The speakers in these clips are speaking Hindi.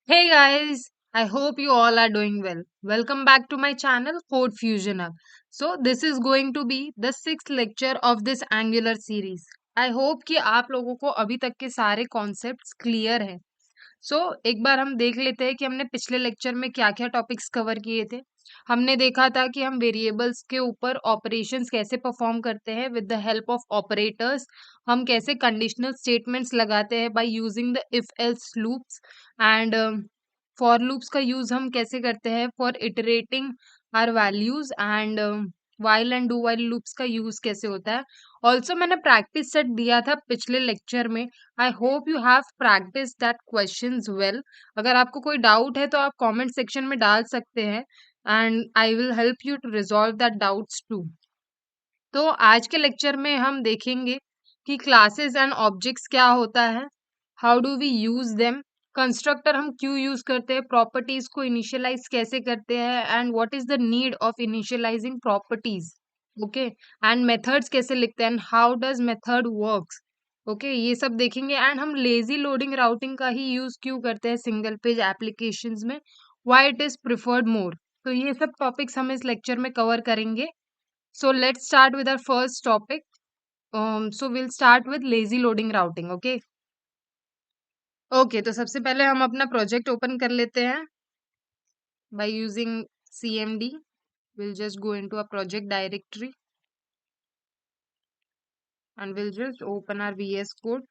Hey guys, I hope you all are doing well. Welcome back to my channel Code Fusion Hub. So this is going to be the sixth lecture of this Angular series. I hope कि आप लोगों को अभी तक के सारे कॉन्सेप्ट्स क्लियर हैं. एक बार हम देख लेते हैं कि हमने पिछले लेक्चर में क्या क्या टॉपिक्स कवर किए थे. हमने देखा था कि हम वेरिएबल्स के ऊपर ऑपरेशंस कैसे परफॉर्म करते हैं with the help of operators. हम कैसे कंडीशनल स्टेटमेंट्स लगाते हैं by using the if else loops and for loops का यूज हम कैसे करते हैं for iterating our values and while and do while loops का यूज कैसे होता है. ऑल्सो मैंने प्रैक्टिस सेट दिया था पिछले लेक्चर में. I hope you have practice that questions well. अगर आपको कोई डाउट है तो आप कमेंट सेक्शन में डाल सकते हैं and I will help you to resolve that doubts too. तो आज के लेक्चर में हम देखेंगे कि क्लासेस एंड ऑब्जेक्ट्स क्या होता है, how do we use them, constructor हम क्यों यूज करते हैं, प्रॉपर्टीज को इनिशियलाइज कैसे करते हैं and what is the need of initialising properties. Okay. And methods कैसे लिखते हैं, how does method works. Okay, ये सब देखेंगे. एंड हम लेजी लोडिंग राउटिंग का ही यूज क्यों करते हैं सिंगल पेज एप्लीकेशंस में, व्हाई इट इज प्रिफर्ड मोर. तो ये सब टॉपिक्स हम इस लेक्चर में कवर करेंगे. So let's start with our first topic. So we'll start with lazy loading routing. Okay. Okay. तो सबसे पहले हम अपना प्रोजेक्ट ओपन कर लेते हैं by using CMD. We'll just go into a project directory and we'll just open our VS Code.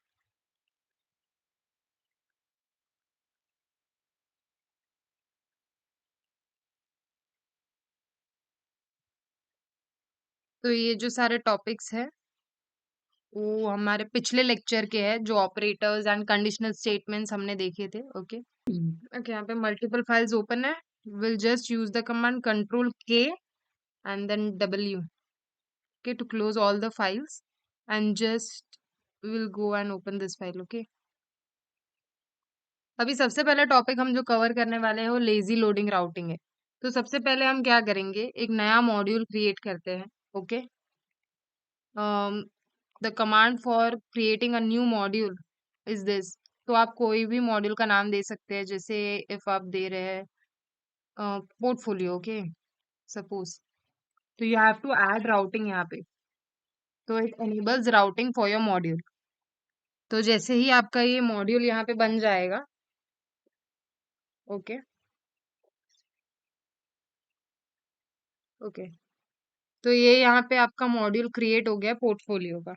तो ये जो सारे टॉपिक्स है वो हमारे पिछले लेक्चर के हैं, जो ऑपरेटर्स एंड कंडीशनल स्टेटमेंट्स हमने देखे थे. ओके. ओके, यहाँ पे मल्टीपल फाइल्स ओपन है. Will just use the command control K and then W. Okay, to close all the files and just we'll go and open this file. Okay. अभी सबसे पहला टॉपिक हम जो कवर करने वाले हैं वो लेजी लोडिंग राउटिंग है. तो सबसे पहले हम क्या करेंगे, एक नया मॉड्यूल क्रिएट करते हैं. Okay. The command for creating a new module is this. तो आप कोई भी मॉड्यूल का नाम दे सकते हैं, जैसे इफ आप दे रहे हैं पोर्टफोलियो. Okay, suppose. तो you have to add routing यहाँ पे. तो it enables routing for your module. तो जैसे ही आपका ये मॉड्यूल यहाँ पे बन जाएगा. ओके. ओके. तो ये यहाँ पे आपका मॉड्यूल क्रिएट हो गया पोर्टफोलियो का.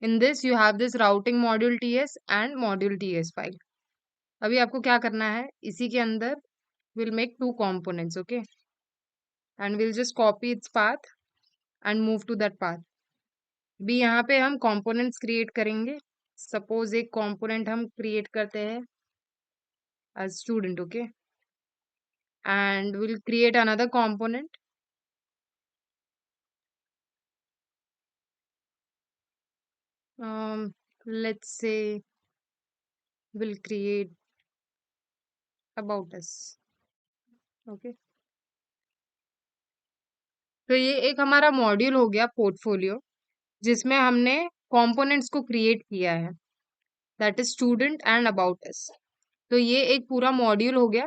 In this you have this routing module TS and module TS file. अभी आपको क्या करना है, इसी के अंदर will make two components. Okay. And will just copy its path and move to that path. भी यहाँ पे हम कंपोनेंट्स क्रिएट करेंगे. सपोज एक कंपोनेंट हम क्रिएट करते हैं as student. Okay. And will create another component. Let's say we'll create about us. Okay. तो ये एक हमारा मॉड्यूल हो गया पोर्टफोलियो, जिसमें हमने कंपोनेंट्स को क्रिएट किया है, that is student and about us. तो ये एक पूरा मॉड्यूल हो गया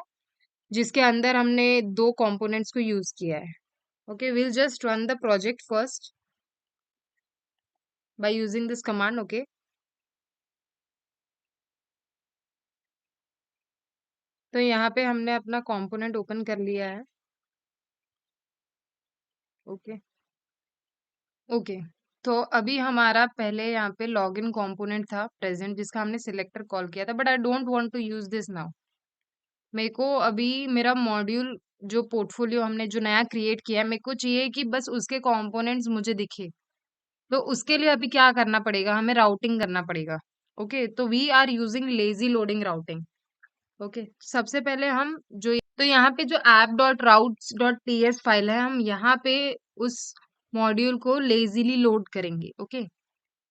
जिसके अंदर हमने दो कंपोनेंट्स को यूज किया है. Okay, will just run the project first by using this command. Okay. तो यहाँ पे हमने अपना कंपोनेंट ओपन कर लिया है. ओके. ओके. तो अभी हमारा पहले यहाँ पे लॉगिन कंपोनेंट था प्रेजेंट, जिसका हमने सिलेक्टर कॉल किया था, but I don't want to use this now. मेरे को अभी मेरा मॉड्यूल जो पोर्टफोलियो हमने जो नया क्रिएट किया है, मेरे को चाहिए कि बस उसके कंपोनेंट्स मुझे दिखे. तो उसके लिए अभी क्या करना पड़ेगा, हमें राउटिंग करना पड़ेगा. ओके. तो we are using lazy loading routing. Okay. सबसे पहले हम जो तो यहाँ पे जो app.routes.ts फाइल है, हम यहाँ पे उस मॉड्यूल को लेजीली लोड करेंगे. ओके.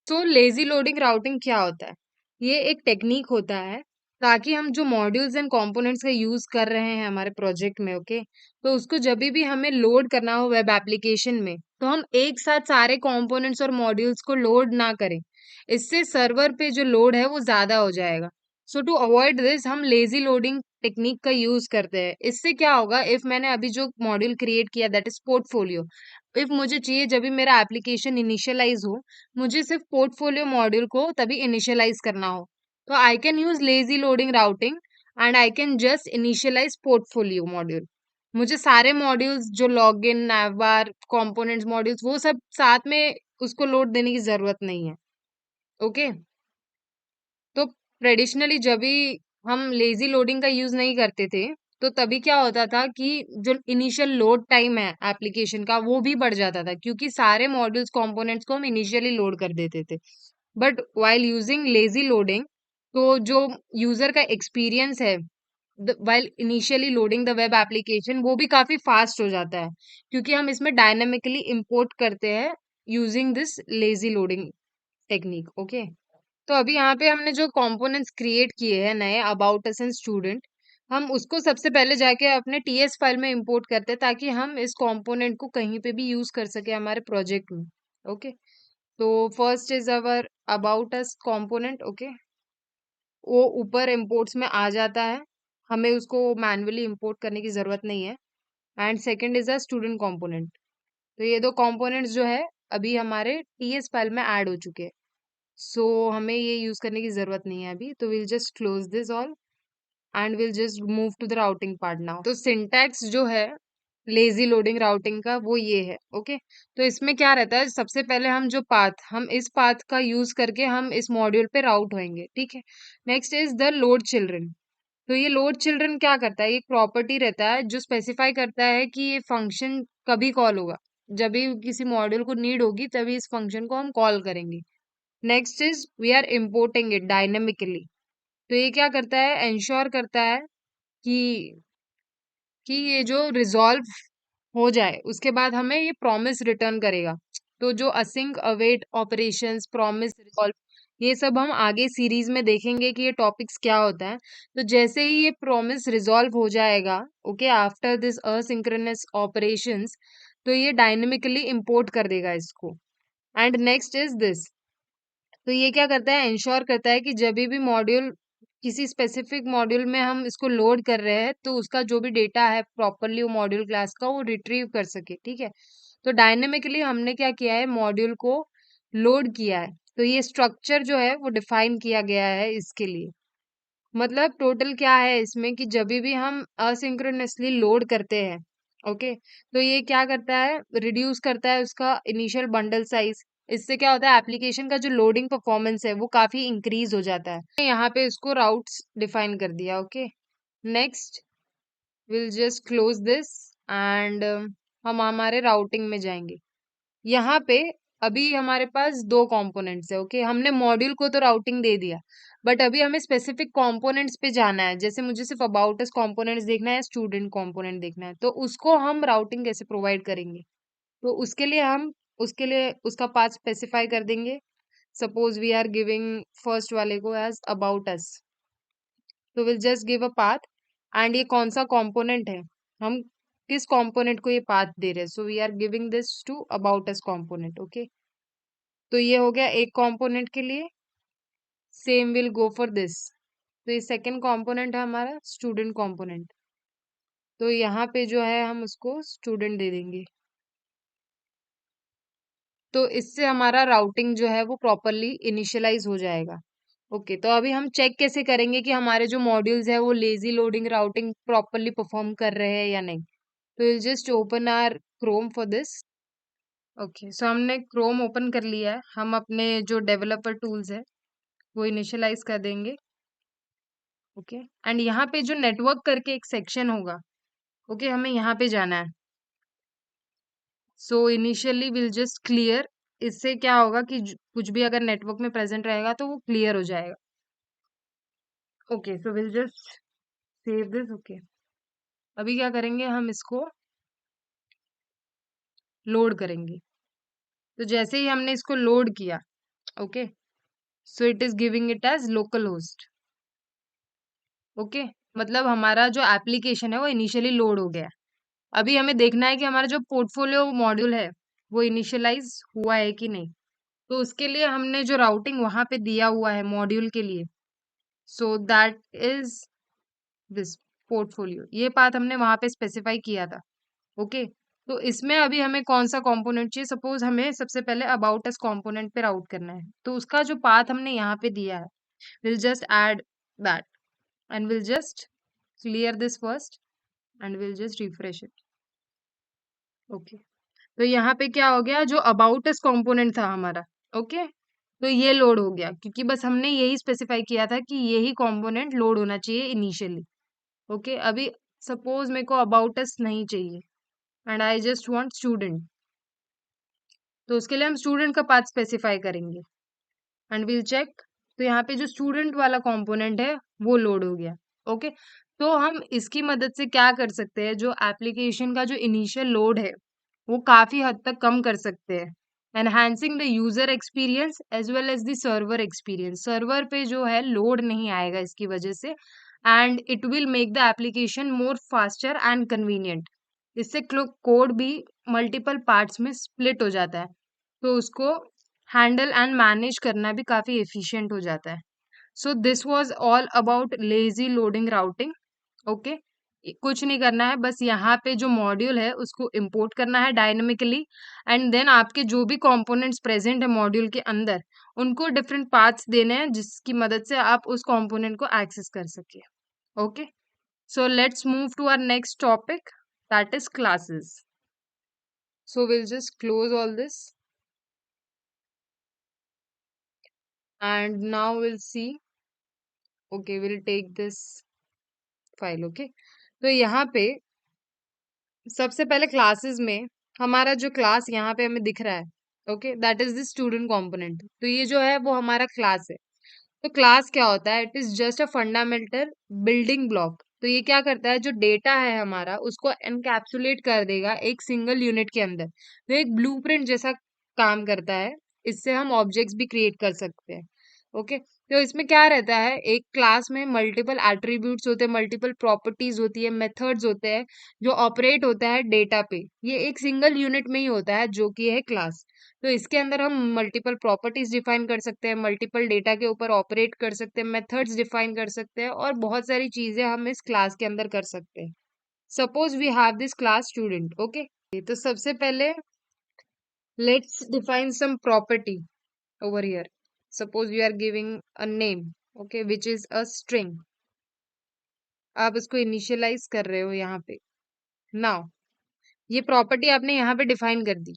तो लेजी लोडिंग राउटिंग क्या होता है, ये एक टेक्निक होता है ताकि हम जो मॉड्यूल्स एंड कंपोनेंट्स का यूज कर रहे हैं हमारे प्रोजेक्ट में. ओके. तो उसको जब भी हमें लोड करना हो वेब एप्लीकेशन में, तो हम एक साथ सारे कंपोनेंट्स और मॉड्यूल्स को लोड ना करें. इससे सर्वर पे जो लोड है वो ज्यादा हो जाएगा. सो टू अवॉइड दिस हम लेजी लोडिंग टेक्निक का यूज करते हैं। इससे क्या होगा, इफ मैंने अभी जो मॉड्यूल क्रिएट किया दैट इज पोर्टफोलियो, इफ मुझे चाहिए जब भी मेरा एप्लीकेशन इनिशियलाइज हो, मुझे सिर्फ पोर्टफोलियो मॉड्यूल को तभी इनिशियलाइज करना हो, तो I can use lazy loading routing and I can just initialize portfolio module. मुझे सारे मॉड्यूल्स जो लॉगिन नैवबार कंपोनेंट्स मॉड्यूल्स वो सब साथ में उसको लोड देने की जरूरत नहीं है। ओके, तो ट्रेडिशनली जब भी हम लेजी लोडिंग का यूज नहीं करते थे, तो तभी क्या होता था कि जो इनिशियल लोड टाइम है एप्लीकेशन का वो भी बढ़ जाता था, क्योंकि सारे मॉड्यूल्स कंपोनेंट्स को हम इनिशियली लोड कर देते थे। But while using lazy loading, तो जो यूजर का एक्सपीरियंस है while initially loading the web application, वो भी काफी फास्ट हो जाता है, क्योंकि हम इसमें डायनामिकली इंपोर्ट करते हैं using this lazy loading technique. Okay, तो अभी यहाँ पे हमने जो कंपोनेंट्स क्रिएट किए हैं नए अबाउट अस एंड स्टूडेंट, हम उसको सबसे पहले जाके अपने टीएस फाइल में इंपोर्ट करते हैं, ताकि हम इस कंपोनेंट को कहीं पे भी यूज कर सके हमारे प्रोजेक्ट में। ओके, तो first is our about us component. Okay, वो ऊपर इंपोर्ट्स में आ जाता है, हमें उसको मैन्युअली इंपोर्ट करने की जरूरत नहीं है। And second is a student component. तो ये दो कंपोनेंट्स जो है अभी हमारे टीएस फाइल में ऐड हो चुके हैं, सो हमें ये यूज करने की जरूरत नहीं है अभी, तो will just close this all and will just move to the routing part now. तो सिंटैक्स जो है लेजी लोडिंग राउटिंग का वो ये है। ओके, तो इसमें क्या रहता है, सबसे पहले हम जो पाथ, हम इस पाथ का यूज करके हम इस मॉड्यूल पे राउट होएंगे, ठीक है। Next is the load children. तो ये लोड चिल्ड्रन क्या करता है, ये प्रॉपर्टी रहता है जो स्पेसिफाई करता है कि ये फंक्शन कभी कॉल होगा, जब भी किसी मॉड्यूल को नीड होगी तभी इस फंक्शन को हम कॉल करेंगे। Next is we are importing it dynamically. तो ये क्या करता है, इंश्योर करता है कि ये जो रिजॉल्व हो जाए उसके बाद हमें ये प्रॉमिस रिटर्न करेगा। तो जो async await operations promise resolve, ये सब हम आगे सीरीज में देखेंगे कि ये टॉपिक्स क्या होता है। तो जैसे ही ये प्रॉमिस रिजॉल्व हो जाएगा, okay, after this asynchronous operations, तो ये डायनेमिकली इंपोर्ट कर देगा इसको। एंड नेक्स्ट इज दिस, तो ये क्या करता है, इंश्योर करता है कि जब भी मॉड्यूल किसी स्पेसिफिक मॉड्यूल में हम इसको लोड कर रहे हैं, तो उसका जो भी डेटा है प्रॉपरली वो मॉड्यूल क्लास का वो रिट्रीव कर सके, ठीक है। तो डायनेमिकली हमने क्या किया है, मॉड्यूल को लोड किया है, तो ये स्ट्रक्चर जो है वो डिफाइन किया गया है इसके लिए। मतलब टोटल क्या है इसमें कि जब भी हम असिंक्रोनसली लोड करते हैं, ओके, तो ये क्या करता है, रिड्यूस करता है उसका इनिशियल बंडल साइज। इससे क्या होता है, एप्लीकेशन का जो लोडिंग परफॉर्मेंस है वो काफी इंक्रीज हो जाता है। यहाँ पे इसको राउट्स डिफाइन कर दिया। Okay, next will just close this and हम हमारे राउटिंग में जाएंगे। यहाँ पे अभी हमारे पास दो कंपोनेंट्स है। ओके, हमने मॉड्यूल को तो राउटिंग दे दिया, बट अभी हमें स्पेसिफिक कंपोनेंट्स पे जाना है। जैसे मुझे सिर्फ अबाउट अस कंपोनेंट्स देखना है, स्टूडेंट कंपोनेंट देखना है, तो उसको हम राउटिंग कैसे प्रोवाइड करेंगे। तो उसके लिए उसका पाथ स्पेसिफाई कर देंगे। Suppose we are giving first वाले को एज अबाउट अस, तो will just give a path. And ये कौन सा कंपोनेंट है, हम किस कंपोनेंट को ये पाथ दे रहे हैं, so we are giving this to about us component. Okay, तो ये हो गया एक कंपोनेंट के लिए। Same will go for this. तो ये सेकंड कंपोनेंट है हमारा स्टूडेंट कंपोनेंट, तो यहाँ पे जो है हम उसको स्टूडेंट दे देंगे। तो इससे हमारा राउटिंग जो है वो प्रॉपरली इनिशियलाइज हो जाएगा। ओके, तो अभी हम चेक कैसे करेंगे कि हमारे जो मॉड्यूल्स है वो lazy loading routing properly perform कर रहे हैं या नहीं। तो will just open our Chrome for this. Okay, so हमने क्रोम ओपन कर लिया है, हम अपने जो डेवलपर टूल्स है वो इनिशियलाइज कर देंगे। ओके, एंड यहाँ पे जो नेटवर्क करके एक सेक्शन होगा, ओके, हमें यहाँ पे जाना है। So initially will just clear. इससे क्या होगा कि कुछ भी अगर नेटवर्क में प्रेजेंट रहेगा तो वो क्लियर हो जाएगा। Okay, so will just save this. Okay, अभी क्या करेंगे, हम इसको लोड करेंगे। तो जैसे ही हमने इसको लोड किया, okay, so it is giving it as local host. Okay, मतलब हमारा जो एप्लीकेशन है वो इनिशियली लोड हो गया है। अभी हमें देखना है कि हमारा जो पोर्टफोलियो मॉड्यूल है वो इनिशियलाइज हुआ है कि नहीं। तो उसके लिए हमने जो राउटिंग वहां पे दिया हुआ है मॉड्यूल के लिए, so that is this portfolio. ये पाथ हमने वहां पे स्पेसिफाई किया था। ओके, तो इसमें अभी हमें कौन सा कंपोनेंट चाहिए? सपोज हमें सबसे पहले अबाउट अस कंपोनेंट पे राउट करना है, तो उसका जो पाथ हमने यहाँ पे दिया है, will just add that and will just clear this first and will just refresh it. Okay, तो यहाँ पे क्या हो गया, जो अबाउट अस कंपोनेंट था हमारा, ओके, तो ये लोड हो गया, क्योंकि बस हमने यही स्पेसिफाई किया था कि यही कंपोनेंट लोड होना चाहिए इनिशियली। ओके, अभी सपोज मेरे को अबाउट अस नहीं चाहिए and I just want student, तो उसके लिए हम स्टूडेंट का पाथ स्पेसिफाई करेंगे एंड विल चेक। तो यहाँ पे जो स्टूडेंट वाला कंपोनेंट है वो लोड हो गया। ओके, तो हम इसकी मदद से क्या कर सकते हैं, जो एप्लीकेशन का जो इनिशियल लोड है वो काफी हद तक कम कर सकते हैं, enhancing the user experience as well as the server experience. Server पे जो है लोड नहीं आएगा इसकी वजह से, and it will make the application more faster and convenient. इससे कोड भी मल्टीपल पार्ट्स में स्प्लिट हो जाता है, तो उसको हैंडल एंड मैनेज करना भी काफी एफिशिएंट हो जाता है। So this was all about lazy loading routing. Okay, कुछ नहीं करना है, बस यहाँ पे जो मॉड्यूल है उसको इंपोर्ट करना है डायनेमिकली, एंड देन आपके जो भी कंपोनेंट्स प्रेजेंट है मॉड्यूल के अंदर उनको डिफरेंट पाथ्स देने हैं, जिसकी मदद से आप उस कंपोनेंट को एक्सेस कर सके। Okay, so let's move to our next topic, that is classes. So we'll just close all this and now we'll see. Okay, we'll take this file. Okay, तो यहाँ पे सबसे पहले क्लासेस में हमारा जो क्लास यहाँ पे हमें दिख रहा है, okay, that is the student component. तो ये जो है वो हमारा क्लास है। तो क्लास क्या होता है? It is just a fundamental building block. तो ये क्या करता है, जो डेटा है हमारा उसको एनकैप्सुलेट कर देगा एक सिंगल यूनिट के अंदर। तो एक ब्लूप्रिंट जैसा काम करता है, इससे हम ऑब्जेक्ट्स भी क्रिएट कर सकते हैं। ओके, तो इसमें क्या रहता है, एक क्लास में मल्टीपल एट्रीब्यूट्स होते हैं, मल्टीपल प्रॉपर्टीज होती है, मेथड्स होते हैं, जो ऑपरेट होता है डेटा पे। ये एक सिंगल यूनिट में ही होता है जो कि है क्लास। तो इसके अंदर हम मल्टीपल प्रॉपर्टीज डिफाइन कर सकते हैं, मल्टीपल डेटा के ऊपर ऑपरेट कर सकते हैं, मेथड्स डिफाइन कर सकते हैं, और बहुत सारी चीजें हम इस क्लास के अंदर कर सकते हैं। Suppose we have this class student. Okay, तो सबसे पहले let's define some property over here. Suppose we are giving a name, okay, which is a string. आप इसको इनिशियलाइज कर रहे हो यहाँ पे। नाउ ये प्रॉपर्टी आपने यहाँ पे डिफाइन कर दी।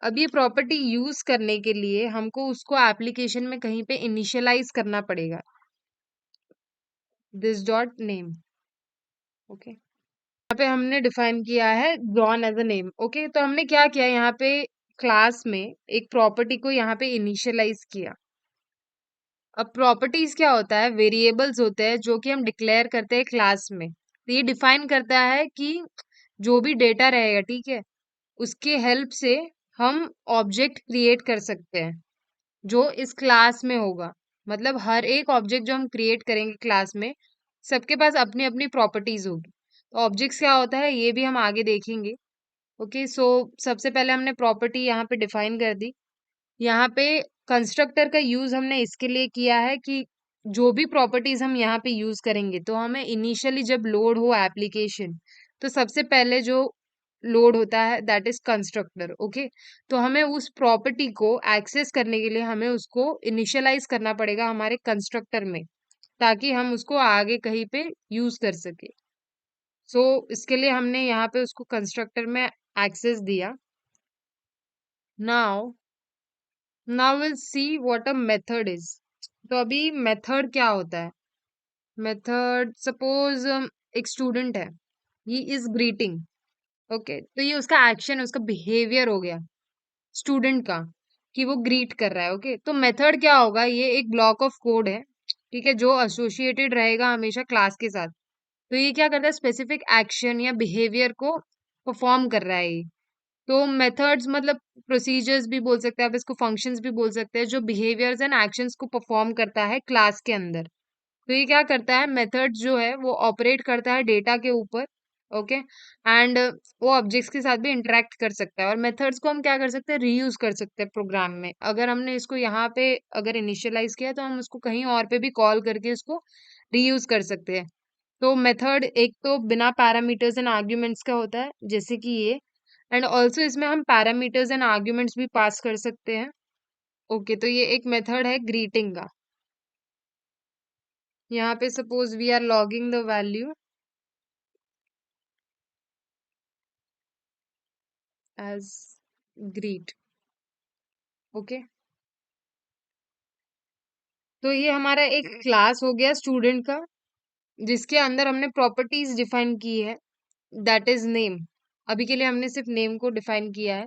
अब ये प्रॉपर्टी यूज करने के लिए हमको उसको एप्लीकेशन में कहीं पे इनिशियलाइज करना पड़ेगा, दिस डॉट नेम। ओके, यहाँ पे हमने डिफाइन किया है John as a name. Okay, तो हमने क्या किया, यहाँ पे क्लास में एक प्रॉपर्टी को यहाँ पे इनिशियलाइज किया। अब प्रॉपर्टीज क्या होता है, वेरिएबल्स होते हैं जो कि हम डिक्लेयर करते हैं क्लास में। तो ये डिफाइन करता है कि जो भी डेटा रहेगा, ठीक है, उसके हेल्प से हम ऑब्जेक्ट क्रिएट कर सकते हैं जो इस क्लास में होगा। मतलब हर एक ऑब्जेक्ट जो हम क्रिएट करेंगे क्लास में, सबके पास अपनी अपनी प्रॉपर्टीज होगी। तो ऑब्जेक्ट्स क्या होता है ये भी हम आगे देखेंगे। ओके, सो सबसे पहले हमने प्रॉपर्टी यहाँ पे डिफाइन कर दी। यहाँ पे कंस्ट्रक्टर का यूज हमने इसके लिए किया है कि जो भी प्रॉपर्टीज हम यहाँ पे यूज करेंगे, तो हमें इनिशियली जब लोड हो एप्लीकेशन, तो सबसे पहले जो लोड होता है दैट इज कंस्ट्रक्टर। ओके, तो हमें उस प्रॉपर्टी को एक्सेस करने के लिए हमें उसको इनिशियलाइज करना पड़ेगा हमारे कंस्ट्रक्टर में, ताकि हम उसको आगे कहीं पे यूज कर सके। सो इसके लिए हमने यहाँ पे उसको कंस्ट्रक्टर में एक्सेस दिया। Now now will see what a method is. तो अभी मेथड क्या होता है? मेथड, सपोज एक स्टूडेंट है, ही इज ग्रीटिंग। ओके, तो ये उसका एक्शन, उसका बिहेवियर हो गया स्टूडेंट का, कि वो ग्रीट कर रहा है। ओके, तो मेथड क्या होगा, ये एक ब्लॉक ऑफ कोड है, ठीक है, जो एसोसिएटेड रहेगा हमेशा क्लास के साथ। तो ये क्या करता है, स्पेसिफिक एक्शन या बिहेवियर को परफॉर्म कर रहा है ये। तो मेथड्स मतलब प्रोसीजर्स भी बोल सकते हैं आप इसको, फंक्शंस भी बोल सकते हैं, जो बिहेवियर्स एंड एक्शंस को परफॉर्म करता है क्लास के अंदर। तो ये क्या करता है, मेथड जो है वो ऑपरेट करता है डेटा के ऊपर, ओके। एंड वो ऑब्जेक्ट्स के साथ भी इंटरेक्ट कर सकता है, और मेथड्स को हम क्या कर सकते हैं, रीयूज कर सकते हैं प्रोग्राम में। अगर हमने इसको यहाँ पे अगर इनिशियलाइज किया तो हम उसको कहीं और पे भी कॉल करके इसको रीयूज कर सकते हैं। तो मेथड एक तो बिना पैरामीटर्स एंड आर्ग्यूमेंट्स का होता है, जैसे कि ये। एंड ऑल्सो इसमें हम पैरामीटर्स एंड आर्ग्यूमेंट्स भी पास कर सकते हैं। ओके, तो ये एक मेथड है ग्रीटिंग का। यहाँ पे suppose we are logging the value as greet. Okay, तो ये हमारा एक क्लास हो गया स्टूडेंट का, जिसके अंदर हमने प्रॉपर्टीज डिफाइन की है, दैट इज नेम। अभी के लिए हमने सिर्फ नेम को डिफाइन किया है।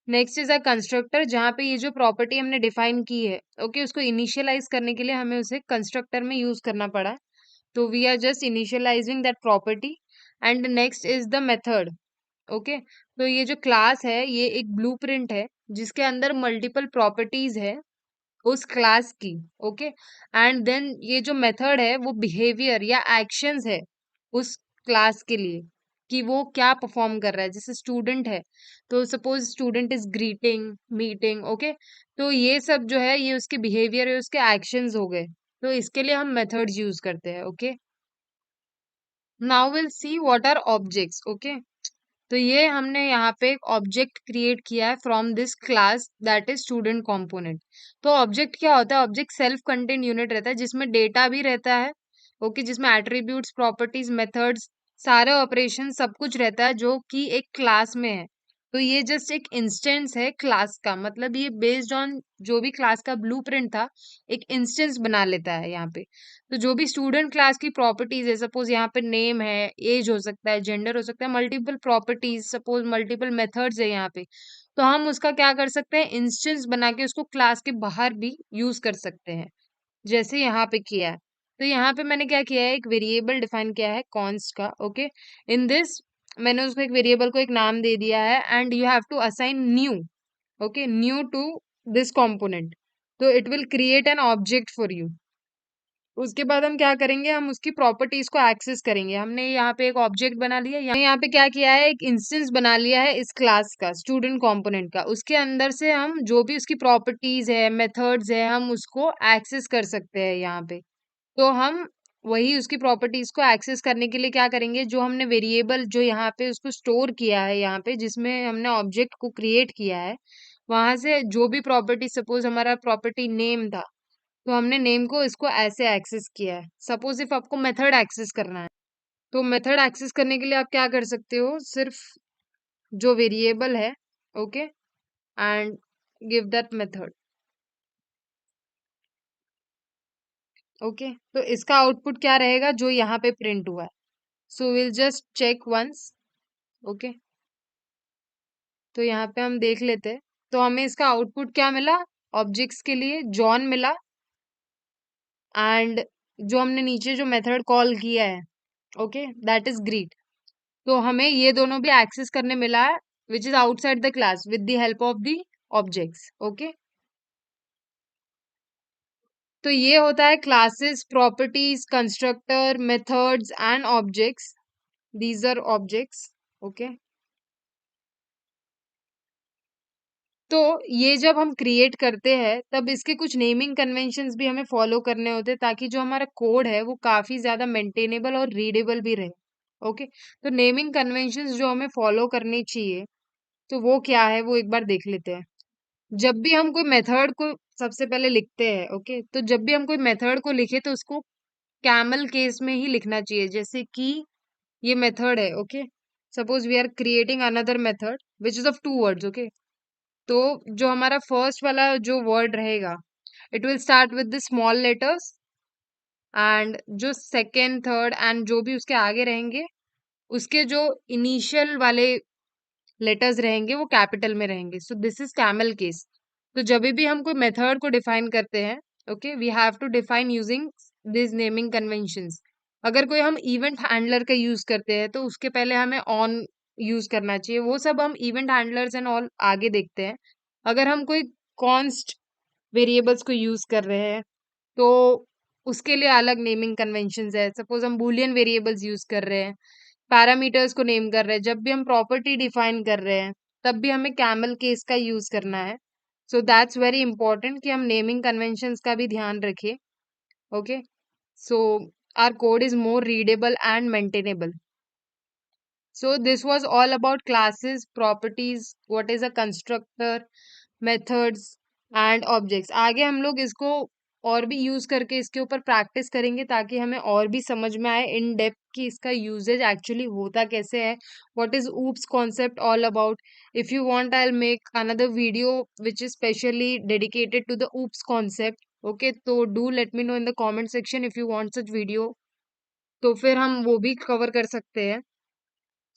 नेक्स्ट इज अ कंस्ट्रक्टर, जहाँ पे ये जो प्रॉपर्टी हमने डिफाइन की है, ओके, उसको इनिशियलाइज करने के लिए हमें उसे कंस्ट्रक्टर में यूज करना पड़ा। तो we are just initializing that property. And next is the method. Okay, तो ये जो क्लास है ये एक ब्लूप्रिंट है, जिसके अंदर मल्टीपल प्रॉपर्टीज है उस क्लास की। ओके, एंड देन ये जो मेथड है वो बिहेवियर या एक्शंस है उस क्लास के लिए, कि वो क्या परफॉर्म कर रहा है। जैसे स्टूडेंट है, तो suppose student is greeting meeting. Okay, तो ये सब जो है ये उसके बिहेवियर है, उसके एक्शंस हो गए। तो इसके लिए हम मेथड्स यूज करते हैं। Okay, now will see what are objects. Okay, तो ये हमने यहाँ पे एक ऑब्जेक्ट क्रिएट किया है from this class that is student component. तो ऑब्जेक्ट क्या होता है, ऑब्जेक्ट सेल्फ कंटेंट यूनिट रहता है, जिसमें डेटा भी रहता है। ओके, जिसमें एट्रीब्यूट्स, प्रॉपर्टीज, मेथड्स, सारे ऑपरेशन सब कुछ रहता है, जो कि एक क्लास में है। तो ये जस्ट एक इंस्टेंस है क्लास का, मतलब ये बेस्ड ऑन जो भी क्लास का ब्लूप्रिंट था, एक इंस्टेंस बना लेता है यहाँ पे। तो जो भी स्टूडेंट क्लास की प्रॉपर्टीज है, सपोज यहाँ पे नेम है, एज हो सकता है, जेंडर हो सकता है, multiple properties, suppose multiple methods है यहाँ पे, तो हम उसका क्या कर सकते हैं, इंस्टेंस बना के उसको क्लास के बाहर भी यूज कर सकते हैं, जैसे यहाँ पे किया है। तो यहाँ पे मैंने क्या किया है, एक वेरिएबल डिफाइन किया है कॉन्स्ट का। ओके, इन दिस मैंने उसको एक वेरिएबल को एक नाम दे दिया है, and you have to assign new. Okay, new to this component, तो it will create an object for you. उसके बाद हम क्या करेंगे, हम उसकी प्रॉपर्टीज को एक्सेस करेंगे। हमने यहाँ पे एक ऑब्जेक्ट बना लिया, यहाँ पे क्या किया है, एक इंस्टेंस बना लिया है इस क्लास का, स्टूडेंट कंपोनेंट का। उसके अंदर से हम जो भी उसकी प्रॉपर्टीज है, मेथड्स है, हम उसको एक्सेस कर सकते हैं यहाँ पे। तो हम वही उसकी प्रॉपर्टीज को एक्सेस करने के लिए क्या करेंगे, जो हमने वेरिएबल जो यहाँ पे उसको स्टोर किया है, यहाँ पे जिसमें हमने ऑब्जेक्ट को क्रिएट किया है, वहां से जो भी प्रॉपर्टी, सपोज हमारा प्रॉपर्टी नेम था, तो हमने नेम को इसको ऐसे एक्सेस किया है। सपोज इफ आपको मेथड एक्सेस करना है, तो मेथड एक्सेस करने के लिए आप क्या कर सकते हो, सिर्फ जो वेरिएबल है, okay, and give that method. Okay, तो इसका आउटपुट क्या रहेगा, जो यहाँ पे प्रिंट हुआ है। So will just check once. Okay, तो यहाँ पे हम देख लेते हैं। तो हमें इसका आउटपुट क्या मिला, ऑब्जेक्ट्स के लिए जॉन मिला, एंड जो हमने नीचे जो मेथड कॉल किया है, ओके, दैट इज ग्रीट। तो हमें ये दोनों भी एक्सेस करने मिला है, which is outside the class with the help of the objects. Okay, तो ये होता है classes, properties, constructor, methods and objects. These are objects. Okay, तो ये जब हम क्रिएट करते हैं तब इसके कुछ नेमिंग कन्वेंशंस भी हमें फॉलो करने होते हैं, ताकि जो हमारा कोड है वो काफी ज्यादा मेंटेनेबल और रीडेबल भी रहे। ओके, तो नेमिंग कन्वेंशंस जो हमें फॉलो करनी चाहिए, तो वो क्या है, वो एक बार देख लेते हैं। जब भी हम कोई मेथड को सबसे पहले लिखते हैं, ओके, तो जब भी हम कोई मेथड को लिखे तो उसको कैमल केस में ही लिखना चाहिए। जैसे कि ये मेथड है, okay, suppose we are creating another method which is of two words. Okay, तो जो हमारा फर्स्ट वाला जो वर्ड रहेगा, it will start with the small letters, and जो सेकेंड, थर्ड एंड जो भी उसके आगे रहेंगे, उसके जो इनिशियल वाले लेटर्स रहेंगे वो कैपिटल में रहेंगे। So this is camel case. तो जब भी हम कोई मेथड को डिफाइन करते हैं, okay, we have to define using this naming conventions. अगर कोई हम इवेंट हैंडलर का यूज करते हैं, तो उसके पहले हमें ऑन यूज करना चाहिए। वो सब हम इवेंट हैंडलर्स एंड ऑल आगे देखते हैं। अगर हम कोई कॉन्स्ट वेरिएबल्स को यूज कर रहे हैं, तो उसके लिए अलग नेमिंग कन्वेंशंस है। सपोज हम बूलियन वेरिएबल्स यूज कर रहे हैं, पैरामीटर्स को नेम कर रहे हैं, जब भी हम प्रॉपर्टी डिफाइन कर रहे हैं तब भी हमें कैमल केस का यूज करना है. सो दैट्स वेरी इंपॉर्टेंट कि हम नेमिंग कन्वेंशंस का भी ध्यान रखें. Okay. So our code is more readable and maintainable. So this was all about classes, properties, what is a constructor, methods and objects. आगे हम लोग इसको और भी यूज करके इसके ऊपर प्रैक्टिस करेंगे ताकि हमें और भी समझ में आए इन डेप्थ कि इसका यूजेज एक्चुअली होता कैसे है. What is OOPs concept all about. If you want I will make another video which is specially dedicated to the OOPs concept. Okay, तो do let me know in the comment section if you want such video, तो फिर हम वो भी कवर कर सकते हैं.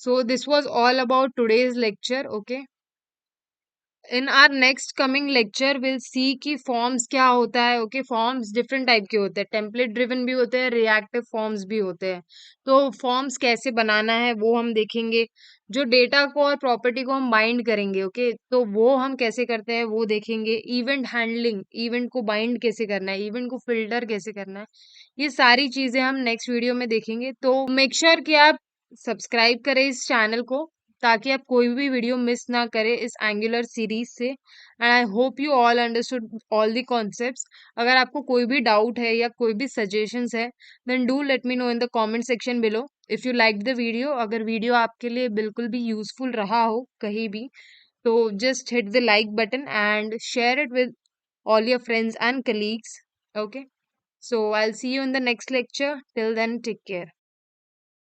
So this was all about today's lecture. Okay. In our next coming lecture, we'll see कि forms क्या होता है. Okay, forms different type के होते हैं. Template driven भी होते हैं, reactive forms भी होते हैं. तो forms कैसे बनाना है वो हम देखेंगे. जो डेटा को और प्रॉपर्टी को हम बाइंड करेंगे, ओके, तो वो हम कैसे करते हैं वो देखेंगे. इवेंट हैंडलिंग, इवेंट को बाइंड कैसे करना है, इवेंट को फिल्टर कैसे करना है, ये सारी चीजें हम नेक्स्ट वीडियो में देखेंगे. तो मेक श्योर कि आप सब्सक्राइब करें इस चैनल को ताकि आप कोई भी वीडियो मिस ना करें इस एंगुलर सीरीज से. And I hope you all understood all the concepts. अगर आपको कोई भी डाउट है या कोई भी सजेशंस है then do let me know in the comment section below. If you like the video, अगर वीडियो आपके लिए बिल्कुल भी यूजफुल रहा हो कहीं भी, तो just hit the like button and share it with all your friends and colleagues. Okay. So I'll see you in the next lecture. Till then, take care.